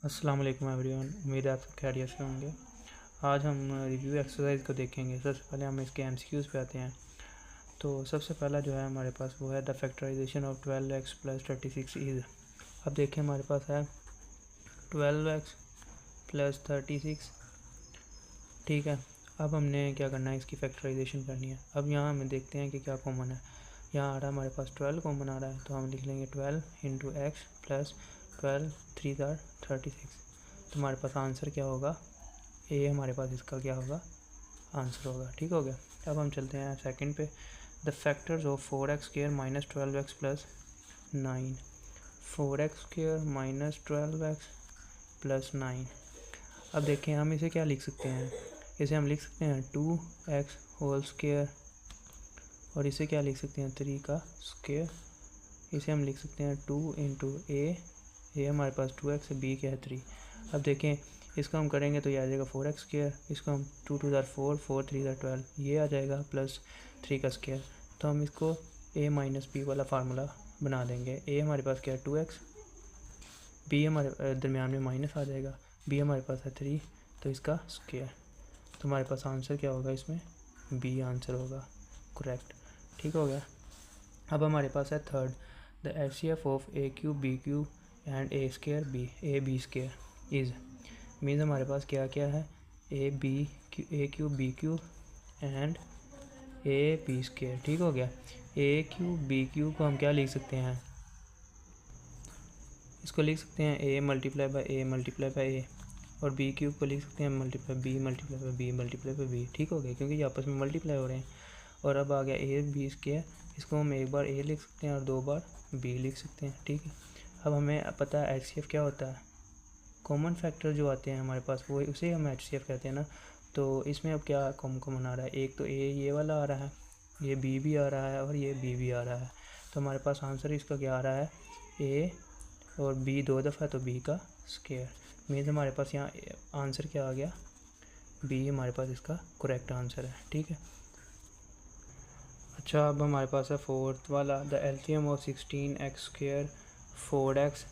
अस्सलाम वालेकुम एवरीवन। उम्मीद है आप सब खैरियत से होंगे। आज हम रिव्यू एक्सरसाइज को देखेंगे। सबसे पहले हम इसके एमसीक्यूज़ पे आते हैं। तो सबसे पहला जो है हमारे पास वो है the factorization of 12x plus 36 is. अब देखिए हमारे पास है 12x प्लस 36। ठीक है, अब हमने क्या करना है, इसकी फैक्टराइजेशन करनी है। अब यहाँ हमें देखते हैं कि क्या कॉमन है। यहाँ आ रहा है हमारे पास 12 कॉमन आ रहा है, तो हम लिख लेंगे 12 इंटू एक्स प्लस 12 3 36। तो हमारे पास आंसर क्या होगा, ए हमारे पास इसका क्या होगा, आंसर होगा। ठीक हो गया। अब हम चलते हैं सेकंड पे। The factors of 4x square minus 12x plus 9। 4x square minus 12x plus 9। अब देखें हम इसे क्या लिख सकते हैं, इसे हम लिख सकते हैं 2x होल स्क्र, और इसे क्या लिख सकते हैं 3 का स्क्र। इसे हम लिख सकते हैं 2 इंटू ए हमारे पास 2x है, बी क्या है 3। अब देखें इसको हम करेंगे तो ये आ जाएगा 4x स्क्र। इसको हम 2 2 4 4 3 12 ये आ जाएगा प्लस 3 का स्क्र। तो हम इसको a माइनस बी वाला फार्मूला बना देंगे। a हमारे पास क्या है 2x, b हमारे दरमियान में माइनस आ जाएगा, b हमारे पास है 3, तो इसका स्क्र। तो हमारे पास आंसर क्या होगा, इसमें b आंसर होगा करेक्ट। ठीक हो गया। अब हमारे पास है third, the HCF of a cube b cube and a square b square is. Means हमारे पास क्या क्या है, a cube b cube and a b square. ठीक हो गया। ए क्यूब बी क्यूब को हम क्या लिख सकते हैं, इसको लिख सकते हैं a multiply by a multiply by a, और बी क्यूब को लिख सकते हैं multiply b multiply by b multiply by b. ठीक हो गया, क्योंकि ये आपस में मल्टीप्लाई हो रहे हैं। और अब आ गया ए बी स्क्र, इसको हम एक बार ए लिख सकते हैं और 2 बार बी लिख सकते हैं। ठीक है। अब हमें पता है एचसीएफ क्या होता है, कॉमन फैक्टर जो आते हैं हमारे पास वो उसे हम एचसीएफ कहते हैं ना। तो इसमें अब क्या कॉमन आ रहा है, एक तो ए ये वाला आ रहा है, ये बी भी आ रहा है और ये बी भी आ रहा है। तो हमारे पास आंसर इसका क्या आ रहा है, ए और बी 2 दफ़ा, तो बी का स्क्वायर। मीन्स हमारे पास यहाँ आंसर क्या आ गया, बी हमारे पास इसका करेक्ट आंसर है। ठीक है। अच्छा, अब हमारे पास है फोर्थ वाला, the LCM of 16x square 4x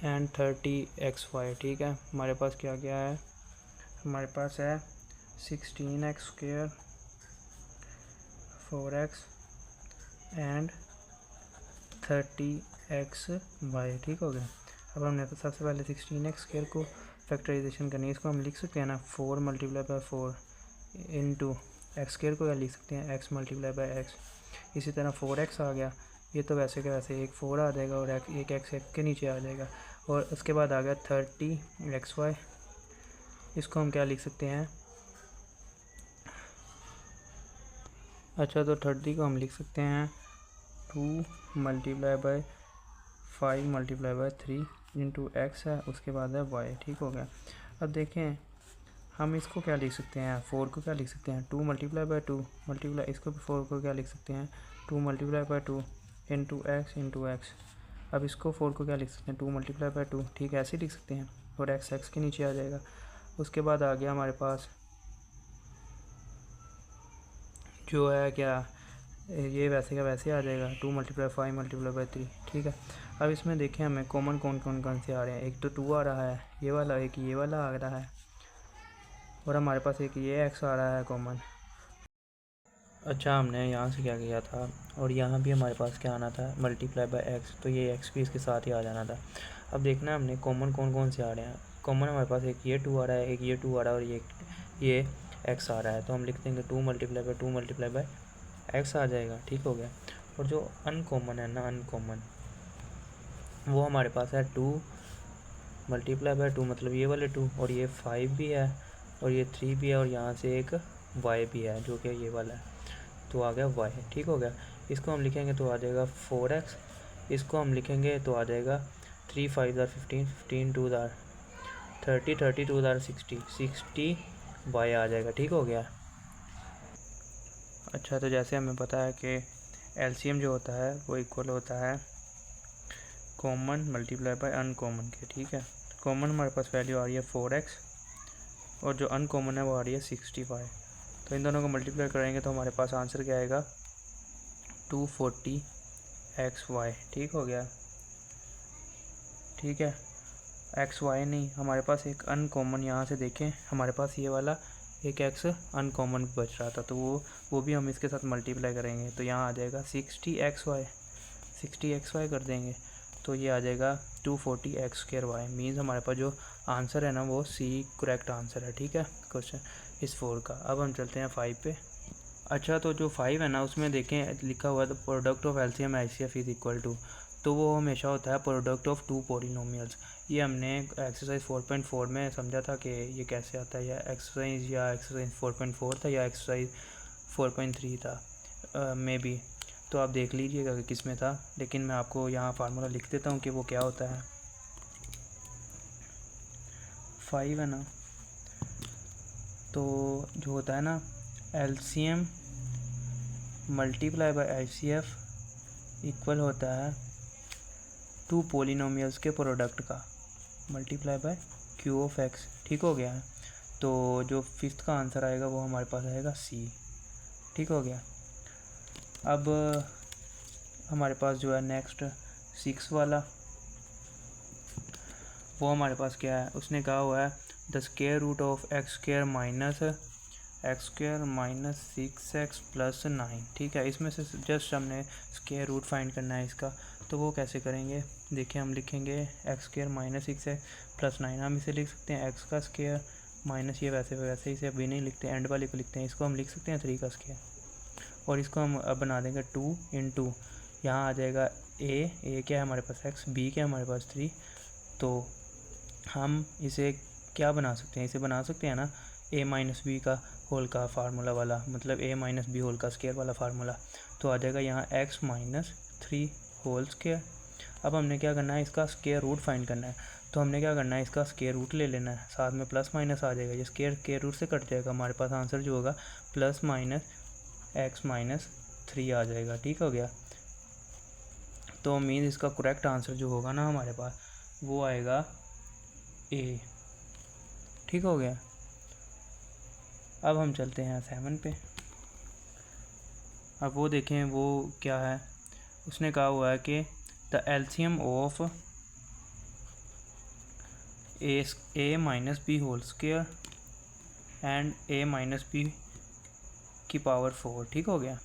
and 30xy। ठीक है, हमारे पास क्या क्या है, हमारे पास है 16x square 4x and 30xy। ठीक हो गया। अब हमने तो सबसे पहले 16x स्क्वायर को फैक्टराइजेशन करनी है। इसको हम लिख सकते हैं ना 4 multiply by 4 into x square को क्या लिख सकते हैं x मल्टीप्लाई बाई एक्स। इसी तरह 4x आ गया, ये तो वैसे के वैसे एक 4 आ जाएगा और एक x के नीचे आ जाएगा। और उसके बाद आ गया 30xy, इसको हम क्या लिख सकते हैं, अच्छा तो 30 को हम लिख सकते हैं 2 multiply by 5 multiply by 3 into x है, उसके बाद है y। ठीक हो गया। अब देखें हम इसको क्या लिख सकते हैं, 4 को क्या लिख सकते हैं 2 मल्टीप्लाई बाई 2 मल्टीप्लाई, इसको भी 4 को क्या लिख सकते हैं 2 मल्टीप्लाई बाई 2 इंटू एक्स। अब इसको 4 को क्या लिख सकते हैं 2 मल्टीप्लाई बाई 2। ठीक है, ऐसे लिख सकते हैं, और एक्स के नीचे आ जाएगा। उसके बाद आ गया हमारे पास जो है क्या, ये वैसे का वैसे आ जाएगा 2 मल्टीप्लाई 5 मल्टीप्लाई बाई 3। ठीक है। अब इसमें देखें हमें कॉमन कौन से आ रहे हैं, एक तो 2 आ रहा है ये वाला, एक ये वाला आ रहा है, और हमारे पास एक ये एक्स आ रहा है कॉमन। अच्छा, हमने यहाँ से क्या किया था, और यहाँ भी हमारे पास क्या आना था मल्टीप्लाई बाय एक्स, तो ये एक्स भी इसके साथ ही आ जाना था। अब देखना हमने कॉमन कौन से आ रहे हैं। कॉमन हमारे पास एक ये 2 आ रहा है, एक ये 2 आ रहा है, और ये एक्स आ रहा है। तो हम लिख देंगे 2 मल्टीप्लाई बाय एक्स आ जाएगा। ठीक हो गया। और जो अनकॉमन है ना, अनकॉमन वो हमारे पास है 2 मल्टीप्लाई बाय 2, मतलब ये वाले 2, और ये 5 भी है, और ये 3 भी है, और यहाँ से एक y भी है जो कि ये वाला है, तो आ गया y। ठीक हो गया। इसको हम लिखेंगे तो आ जाएगा 4x, इसको हम लिखेंगे तो आ जाएगा 3 5 ज़ार 15 15 2 ज़ार 30 30 2 ज़ार 60 60 y आ जाएगा। ठीक हो गया। अच्छा, तो जैसे हमें पता है कि एलसीएम जो होता है वो इक्वल होता है कॉमन मल्टीप्लाई बाय अनकॉमन के। ठीक है, कॉमन हमारे पास वैल्यू आ रही है 4x, और जो अनकॉमन है वो आ रही है 65। तो इन दोनों को मल्टीप्लाई करेंगे तो हमारे पास आंसर क्या आएगा 240xy। ठीक हो गया। ठीक है। एक्स वाई नहीं, हमारे पास एक अनकॉमन यहाँ से देखें, हमारे पास ये वाला एक एक्स अनकॉमन बच रहा था, तो वो भी हम इसके साथ मल्टीप्लाई करेंगे, तो यहाँ आ जाएगा 60xy कर देंगे, तो ये आ जाएगा 240x²y। मीन्स हमारे पास जो आंसर है ना वो सी करेक्ट आंसर है। ठीक है, क्वेश्चन इस 4 का। अब हम चलते हैं 5 पे। अच्छा, तो जो 5 है ना उसमें देखें लिखा हुआ है the product of LCM HCF is equal to, तो वो हमेशा होता है प्रोडक्ट ऑफ 2 पॉलिनोमियल्स। ये हमने एक्सरसाइज 4.4 में समझा था कि ये कैसे आता है, या एक्सरसाइज 4.4 था या एक्सरसाइज 4.3 था मे बी, तो आप देख लीजिएगा कि किस में था, लेकिन मैं आपको यहाँ फार्मूला लिख देता हूँ कि वो क्या होता है। 5 है ना, तो जो होता है ना LCM multiply by HCF equal होता है 2 पॉलिनोमियल्स के प्रोडक्ट का multiply by Q of x. ठीक हो गया है, तो जो 5th का आंसर आएगा वो हमारे पास आएगा सी। ठीक हो गया। अब हमारे पास जो है नेक्स्ट 6 वाला, वो हमारे पास क्या है, उसने कहा हुआ है the square root of x² minus 6x plus 9। ठीक है, इसमें से जस्ट हमने स्क्वायर रूट फाइंड करना है इसका, तो वो कैसे करेंगे, देखिए हम लिखेंगे x² माइनस 6x प्लस 9। हम इसे लिख सकते हैं x का स्क्वायर माइनस, ये वैसे इसे अभी नहीं लिखते, एंड वाले को लिखते हैं, इसको हम लिख सकते हैं 3 का स्क्वायर, और इसको हम अब बना देंगे 2 इंटू, यहाँ आ जाएगा ए क्या है हमारे पास x, b क्या है हमारे पास 3, तो हम इसे क्या बना सकते हैं, इसे बना सकते हैं ना a माइनस बी का होल का फार्मूला वाला, मतलब a माइनस बी होल का स्क्वायर वाला फार्मूला, तो आ जाएगा यहाँ x माइनस 3 होल स्क्वायर। अब हमने क्या करना है, इसका स्क्वायर रूट फाइंड करना है, तो हमने क्या करना है, इसका स्क्वायर रूट ले लेना है, साथ में प्लस माइनस आ जाएगा, ये स्क्वायर रूट से कट जाएगा, हमारे पास आंसर जो होगा प्लस माइनस x माइनस 3 आ जाएगा। ठीक हो गया, तो मीन्स इसका करेक्ट आंसर जो होगा ना हमारे पास वो आएगा ए। ठीक हो गया। अब हम चलते हैं 7 पे। अब वो देखें वो क्या है, उसने कहा हुआ है कि the LCM of A minus B whole square and A minus B की पावर 4। ठीक हो गया,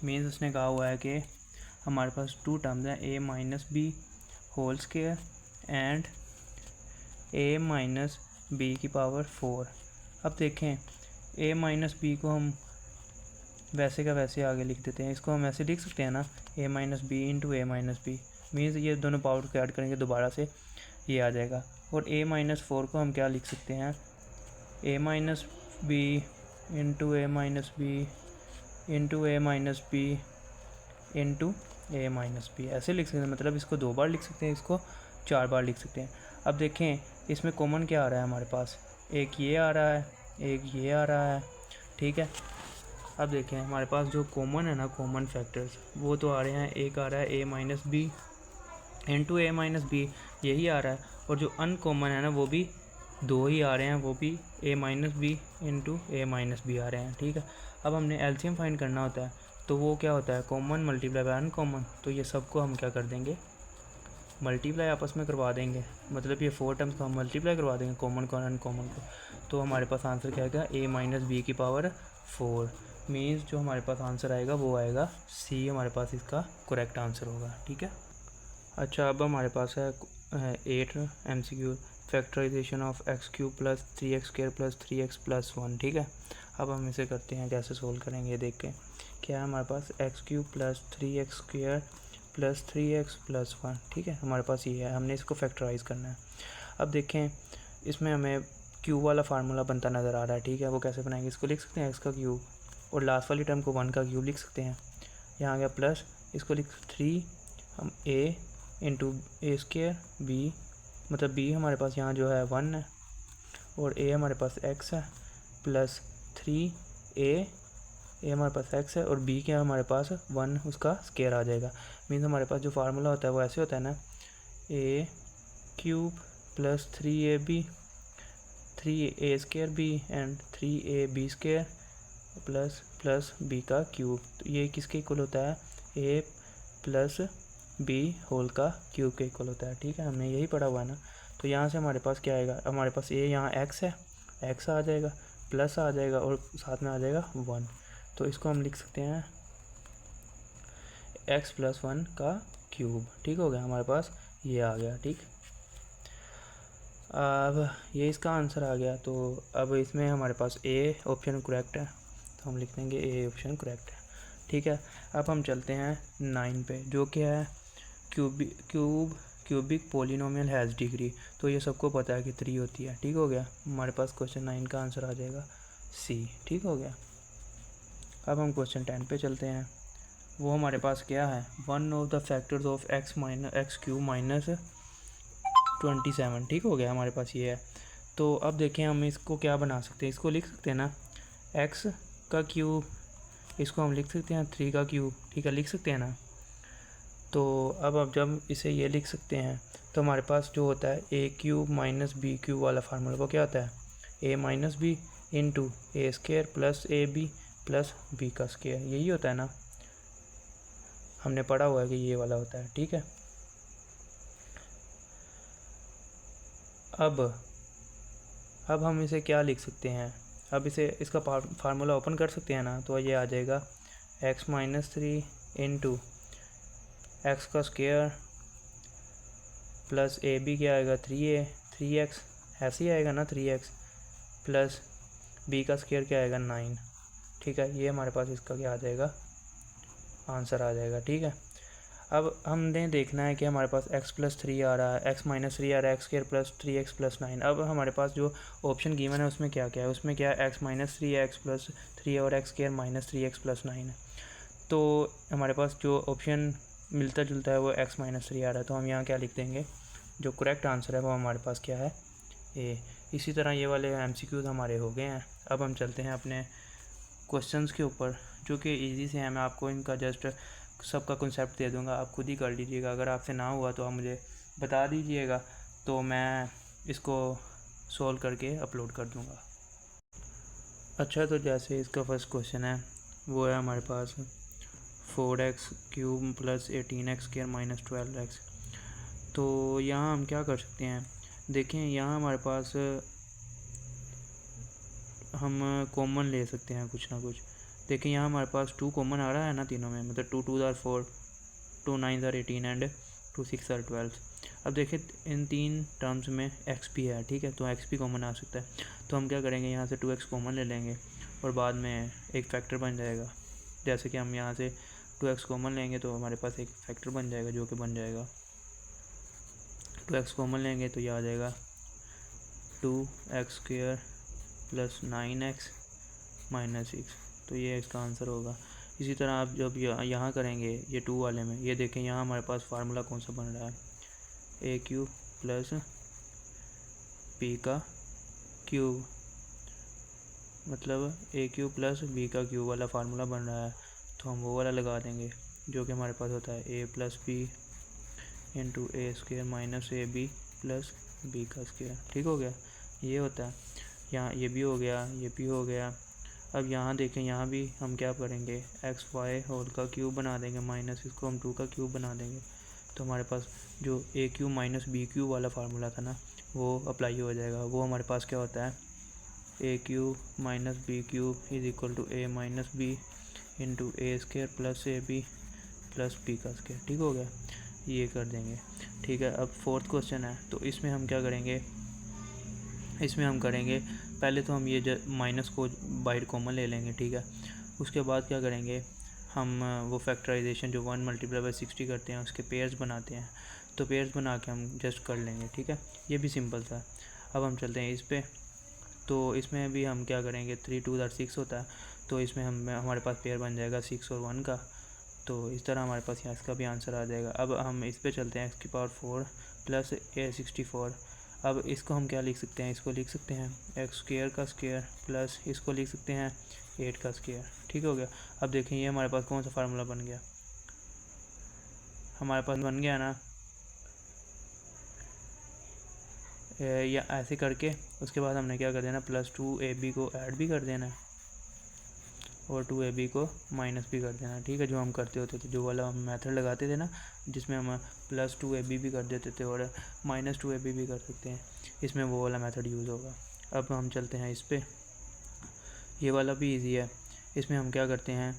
मीन्स उसने कहा हुआ है कि हमारे पास 2 टर्म्स हैं, a minus B whole square and A minus B की पावर 4। अब देखें ए माइनस बी को हम वैसे का वैसे आगे लिख देते हैं, इसको हम ऐसे लिख सकते हैं ना, ए माइनस बी इंटू ए माइनस बी, मीन्स ये दोनों पावर को ऐड करेंगे दोबारा से ये आ जाएगा। और ए माइनस 4 को हम क्या लिख सकते हैं, a minus b into A minus b into A minus b into A minus B, ऐसे लिख सकते हैं, मतलब इसको 2 बार लिख सकते हैं, इसको 4 बार लिख सकते हैं। अब देखें इसमें कॉमन क्या आ रहा है हमारे पास, एक ये आ रहा है, एक ये आ रहा है। ठीक है, अब देखें हमारे पास जो कॉमन है ना, कॉमन फैक्टर्स वो तो आ रहे हैं, एक आ रहा है a minus b into A minus B, यही आ रहा है, और जो अनकॉमन है ना वो भी 2 ही आ रहे हैं, वो भी ए माइनस बी इंटू ए माइनस बी आ रहे हैं। ठीक है, अब हमने एलसीएम फाइंड करना होता है, तो वो क्या होता है, कॉमन मल्टीप्लाई बाय अनकॉमन, तो ये सबको हम क्या कर देंगे, मल्टीप्लाई आपस में करवा देंगे, मतलब ये 4 टर्म्स को हम मल्टीप्लाई करवा देंगे, कॉमन को अनकॉमन को, तो हमारे पास आंसर क्या आएगा, ए माइनस बी की पावर 4। मीन्स जो हमारे पास आंसर आएगा वो आएगा सी, हमारे पास इसका करेक्ट आंसर होगा। ठीक है। अच्छा, अब हमारे पास है 8 MCQ, factorisation of x³ plus 3x² plus 3x plus 1। ठीक है, अब हम इसे करते हैं, कैसे सोल्व करेंगे देख के। क्या है हमारे पास, x³ plus 3x² plus 3x plus 1। ठीक है, हमारे पास ये है, हमने इसको फैक्टराइज करना है। अब देखें इसमें हमें क्यूब वाला फार्मूला बनता नज़र आ रहा है। ठीक है, वो कैसे बनाएंगे, इसको लिख सकते हैं x का क्यूब, और लास्ट वाली टर्म को 1 का क्यूब लिख सकते हैं, यहाँ आ गया प्लस, इसको लिख 3 हम a into A square B, मतलब b हमारे पास यहाँ जो है 1 है, और a हमारे पास x है, प्लस 3a हमारे पास x है, और b क्या है हमारे पास 1, उसका स्क्वायर आ जाएगा। मीन्स हमारे पास जो फार्मूला होता है वो ऐसे होता है ना, a³ plus 3ab 3a² b and 3ab² plus b का क्यूब, तो ये किसके इक्वल होता है, a प्लस b होल का क्यूब के इक्वल होता है। ठीक है, हमने यही पढ़ा हुआ है ना, तो यहाँ से हमारे पास क्या आएगा, हमारे पास ये यहाँ x है, x आ जाएगा, प्लस आ जाएगा और साथ में आ जाएगा 1। तो इसको हम लिख सकते हैं x प्लस 1 का क्यूब। ठीक हो गया, हमारे पास ये आ गया। ठीक, अब ये इसका आंसर आ गया। तो अब इसमें हमारे पास ए ऑप्शन करेक्ट है, तो हम लिख देंगे ए ऑप्शन करेक्ट है। ठीक है, अब हम चलते हैं 9 पे, जो कि है क्यूबिक पोलिनोमियल हैज़ डिग्री। तो ये सबको पता है कि 3 होती है। ठीक हो गया, हमारे पास क्वेश्चन 9 का आंसर आ जाएगा सी। ठीक हो गया, अब हम क्वेश्चन 10 पे चलते हैं। वो हमारे पास क्या है, one of the factors of x cube minus 27। ठीक हो गया, हमारे पास ये है। तो अब देखें हम इसको क्या बना सकते हैं, इसको लिख सकते हैं ना x का क्यूब, इसको हम लिख सकते हैं 3 का क्यूब। ठीक है, लिख सकते हैं ना। तो अब जब इसे ये लिख सकते हैं तो हमारे पास जो होता है a cube minus b cube वाला फार्मूला, वो क्या होता है, a minus b into a square plus a b plus b का स्केयर। यही होता है ना, हमने पढ़ा हुआ है कि ये वाला होता है। ठीक है, अब हम इसे क्या लिख सकते हैं, अब इसे इसका फार्मूला ओपन कर सकते हैं ना। तो ये आ जाएगा x माइनस 3 इंटू एक्स का स्केयर प्लस ए बी क्या आएगा 3x, ऐसे ही आएगा ना 3x प्लस बी का स्केयर क्या आएगा 9। ठीक है, ये हमारे पास इसका क्या आ जाएगा, आंसर आ जाएगा। ठीक है, अब हमने देखना है कि हमारे पास x प्लस 3 आ रहा है, x माइनस 3 आ रहा है, x square plus 3x plus 9। अब हमारे पास जो ऑप्शन गिवन है उसमें क्या क्या है, उसमें क्या है x माइनस 3 एक्स प्लस 3 और x square minus 3x plus 9 है। तो हमारे पास जो ऑप्शन मिलता जुलता है वो x माइनस 3 आ रहा है। तो हम यहाँ क्या लिख देंगे, जो करेक्ट आंसर है वो हमारे पास क्या है, ए। इसी तरह ये वाले MCQs हमारे हो गए हैं। अब हम चलते हैं अपने क्वेश्चंस के ऊपर, जो कि इजी से हैं। मैं आपको इनका जस्ट सबका कॉन्सेप्ट दे दूंगा, आप खुद ही कर लीजिएगा। अगर आपसे ना हुआ तो आप मुझे बता दीजिएगा, तो मैं इसको सॉल्व करके अपलोड कर दूंगा। अच्छा, तो जैसे इसका फर्स्ट क्वेश्चन है, वो है हमारे पास 4x cube plus 18x square minus 12x। तो यहाँ हम क्या कर सकते हैं, देखें यहाँ हमारे पास हम कॉमन ले सकते हैं कुछ ना कुछ। देखें यहाँ हमारे पास 2 कॉमन आ रहा है ना तीनों में, मतलब 2 2 आर 4, 2 9 आर 18 एंड 2 6 आर 12। अब देखें इन 3 टर्म्स में x भी है। ठीक है, तो x भी कॉमन आ सकता है। तो हम क्या करेंगे, यहाँ से 2x कॉमन ले लेंगे और बाद में एक फैक्टर बन जाएगा। जैसे कि हम यहाँ से 2x कॉमन लेंगे तो हमारे पास एक फैक्टर बन जाएगा, जो कि बन जाएगा 2x कॉमन लेंगे तो ये आ जाएगा 2x square plus 9x minus 6। तो ये इसका आंसर होगा। इसी तरह आप जब यहाँ करेंगे ये 2 वाले में, ये देखें यहाँ हमारे पास फार्मूला कौन सा बन रहा है, ए क्यूब प्लस बी का क्यूब, मतलब ए क्यूब प्लस बी का क्यूब वाला फार्मूला बन रहा है। तो हम वो वाला लगा देंगे, जो कि हमारे पास होता है a plus b into a square minus a b plus b का स्क्वायर। ठीक हो गया, ये होता है। यहाँ ये भी हो गया, ये भी हो गया। अब यहाँ देखें, यहाँ भी हम क्या करेंगे, एक्स वाई होल का क्यूब बना देंगे माइनस इसको हम 2 का क्यूब बना देंगे। तो हमारे पास जो ए क्यूब माइनस बी क्यूब वाला फार्मूला था ना, वो अप्लाई हो जाएगा। वो हमारे पास क्या होता है, a cube minus b cube is equal to a minus b into a square plus a b plus b का स्क्वायर। ठीक हो गया, ये कर देंगे। ठीक है, अब फोर्थ क्वेश्चन है, तो इसमें हम क्या करेंगे, इसमें हम करेंगे पहले तो हम ये माइनस को बाहर कॉमन ले लेंगे। ठीक है, उसके बाद क्या करेंगे, हम वो फैक्टराइजेशन जो 1 मल्टीप्लाई बाई 60 करते हैं उसके पेयर्स बनाते हैं। तो पेयर्स बना के हम जस्ट कर लेंगे। ठीक है, ये भी सिंपल था। अब हम चलते हैं इस पे। तो इसमें भी हम क्या करेंगे, 3 2 आर 6 होता है। तो इसमें हमारे पास पेयर बन जाएगा 6 और 1 का। तो इस तरह हमारे पास यहाँ इसका भी आंसर आ जाएगा। अब हम इस पे चलते हैं, x⁴ प्लस a64। अब इसको हम क्या लिख सकते हैं, इसको लिख सकते हैं एक्स स्क्वायर का स्क्वायर प्लस इसको लिख सकते हैं 8 का स्क्वायर। ठीक हो गया। अब देखें ये हमारे पास कौन सा फार्मूला बन गया, हमारे पास बन गया ना, या ऐसे करके उसके बाद हमने क्या कर देना, +2ab को ऐड भी कर देना है। और 2ab को माइनस भी कर देना, ठीक है, जो हम करते होते थे, जो वाला हम मेथड लगाते थे ना, जिसमें हम प्लस 2ab भी कर देते थे और माइनस 2ab भी कर सकते हैं, इसमें वो वाला मेथड यूज़ होगा। अब हम चलते हैं इस पर, ये वाला भी इजी है। इसमें हम क्या करते हैं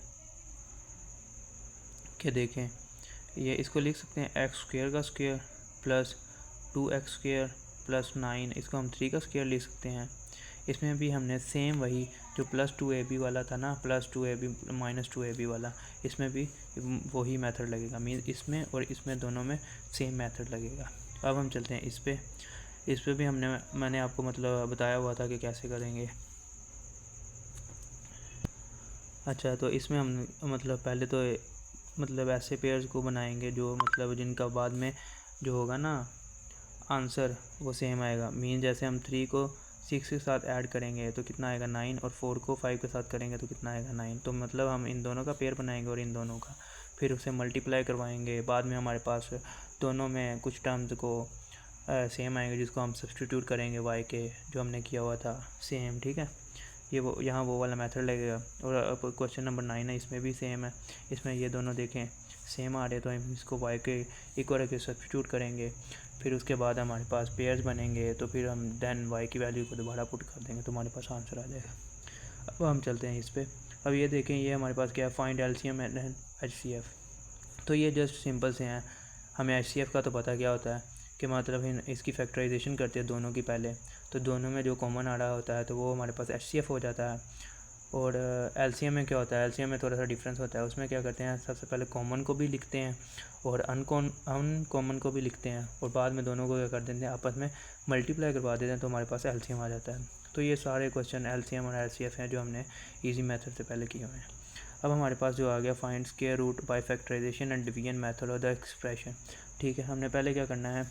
कि देखें, ये इसको लिख सकते हैं एक्स स्क्वेयर का स्क्वेयर प्लस 2x² प्लस 9, इसको हम 3 का स्क्वेयर लिख सकते हैं। इसमें भी हमने सेम वही जो प्लस 2ab वाला था ना, प्लस 2ab माइनस 2ab वाला, इसमें भी वही मेथड लगेगा, मीन इसमें और इसमें दोनों में सेम मेथड लगेगा। अब हम चलते हैं इस पर भी मैंने आपको मतलब बताया हुआ था कि कैसे करेंगे। अच्छा, तो इसमें हम मतलब पहले तो मतलब ऐसे पेयर्स को बनाएंगे जो मतलब जिनका बाद में जो होगा ना आंसर वो सेम आएगा। मीन जैसे हम 3 को 6 के साथ ऐड करेंगे तो कितना आएगा 9, और 4 को 5 के साथ करेंगे तो कितना आएगा 9। तो मतलब हम इन दोनों का पेयर बनाएंगे और इन दोनों का, फिर उसे मल्टीप्लाई करवाएंगे। बाद में हमारे पास दोनों में कुछ टर्म्स को सेम आएंगे जिसको हम सब्सटीट्यूट करेंगे y के, जो हमने किया हुआ था सेम, ठीक है। ये वो यहाँ वो वाला मेथड लगेगा। और अब क्वेश्चन नंबर 9 है, इसमें भी सेम है। इसमें ये दोनों देखें सेम आ रहे तो हम इसको y के इक्वल के सब्सटीट्यूट करेंगे, फिर उसके बाद हमारे पास पेयर्स बनेंगे, तो फिर हम देन y की वैल्यू को दोबारा पुट कर देंगे तो हमारे पास आंसर आ जाएगा। अब हम चलते हैं इस पर। अब ये देखें, ये हमारे पास क्या है, फाइंड LCM एंड HCF। तो ये जस्ट सिंपल से हैं। हमें HCF का तो पता क्या होता है कि मतलब इसकी फैक्टराइजेशन करते हैं दोनों की पहले, तो दोनों में जो कॉमन आ रहा होता है तो वो हमारे पास HCF हो जाता है। और LCM में क्या होता है, LCM में थोड़ा सा डिफरेंस होता है। उसमें क्या करते हैं, सबसे पहले कॉमन को भी लिखते हैं और अनकॉमन को भी लिखते हैं, और बाद में दोनों को क्या कर देते हैं, आपस में मल्टीप्लाई करवा देते हैं तो हमारे पास LCM आ जाता है। तो ये सारे क्वेश्चन LCM और HCF हैं जो हमने ईजी मेथड से पहले किए हुए हैं। अब हमारे पास जो आ गया find square root by factorisation and division method of the expression, ठीक है। हमने पहले क्या करना है,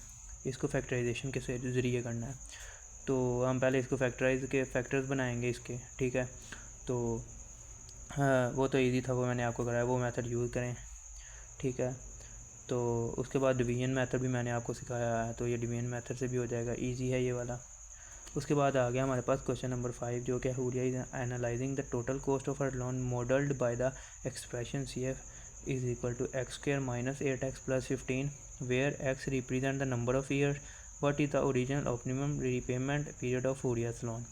इसको फैक्टराइजेशन के ज़रिए करना है। तो हम पहले इसको फैक्टराइज के फैक्टर्स बनाएंगे इसके, ठीक है। तो हाँ, वो तो इजी था, वो मैंने आपको कराया, वो मेथड यूज़ करें, ठीक है। तो उसके बाद डिवीजन मेथड भी मैंने आपको सिखाया है, तो ये डिवीजन मेथड से भी हो जाएगा, इजी है ये वाला। उसके बाद आ गया हमारे पास क्वेश्चन नंबर 5, जो कि Huriya is analysing the total cost of a loan modelled by the expression CF is equal to x² minus 8x plus 15, where x represent the number of years, what is the original optimum repayment period of Huriya's loan.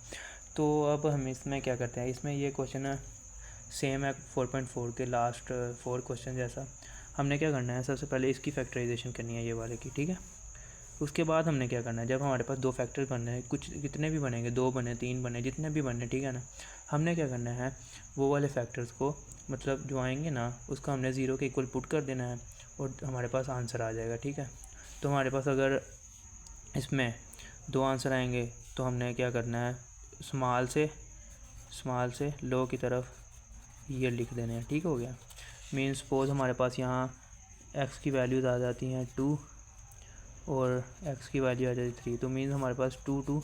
तो अब हम इसमें क्या करते हैं, इसमें ये question same है 4.4 के लास्ट 4 क्वेश्चन जैसा। हमने क्या करना है, सबसे पहले इसकी फैक्टराइजेशन करनी है ये वाले की, ठीक है। उसके बाद हमने क्या करना है, जब हमारे पास 2 फैक्टर बनने हैं, कुछ कितने भी बनेंगे, 2 बने 3 बने जितने भी बने, ठीक है ना, हमने क्या करना है, वो वाले फैक्टर्स को मतलब जो आएंगे ना उसको हमने 0 के इक्वल पुट कर देना है और हमारे पास आंसर आ जाएगा, ठीक है। तो हमारे पास अगर इसमें 2 आंसर आएंगे तो हमने क्या करना है, स्मॉल से लो की तरफ ये लिख देने हैं, ठीक हो गया। मीन सपोज हमारे पास यहाँ x की वैल्यूज़ आ जाती हैं 2 और x की वैल्यू आ जाती है 3, तो मीन हमारे पास 2 to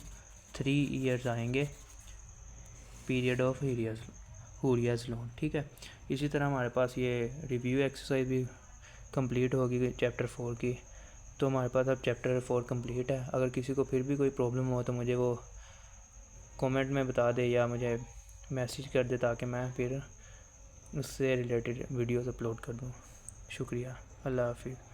3 ईयर्स आएंगे पीरियड ऑफ हुरियास लोन, ठीक है। इसी तरह हमारे पास ये रिव्यू एक्सरसाइज भी कंप्लीट होगी चैप्टर 4 की। तो हमारे पास अब चैप्टर 4 कंप्लीट है। अगर किसी को फिर भी कोई प्रॉब्लम हो तो मुझे वो कमेंट में बता दे या मुझे मैसेज कर दे, ताकि मैं फिर उससे रिलेटेड वीडियोस अपलोड कर दूँ। शुक्रिया, अल्लाह हाफिज़।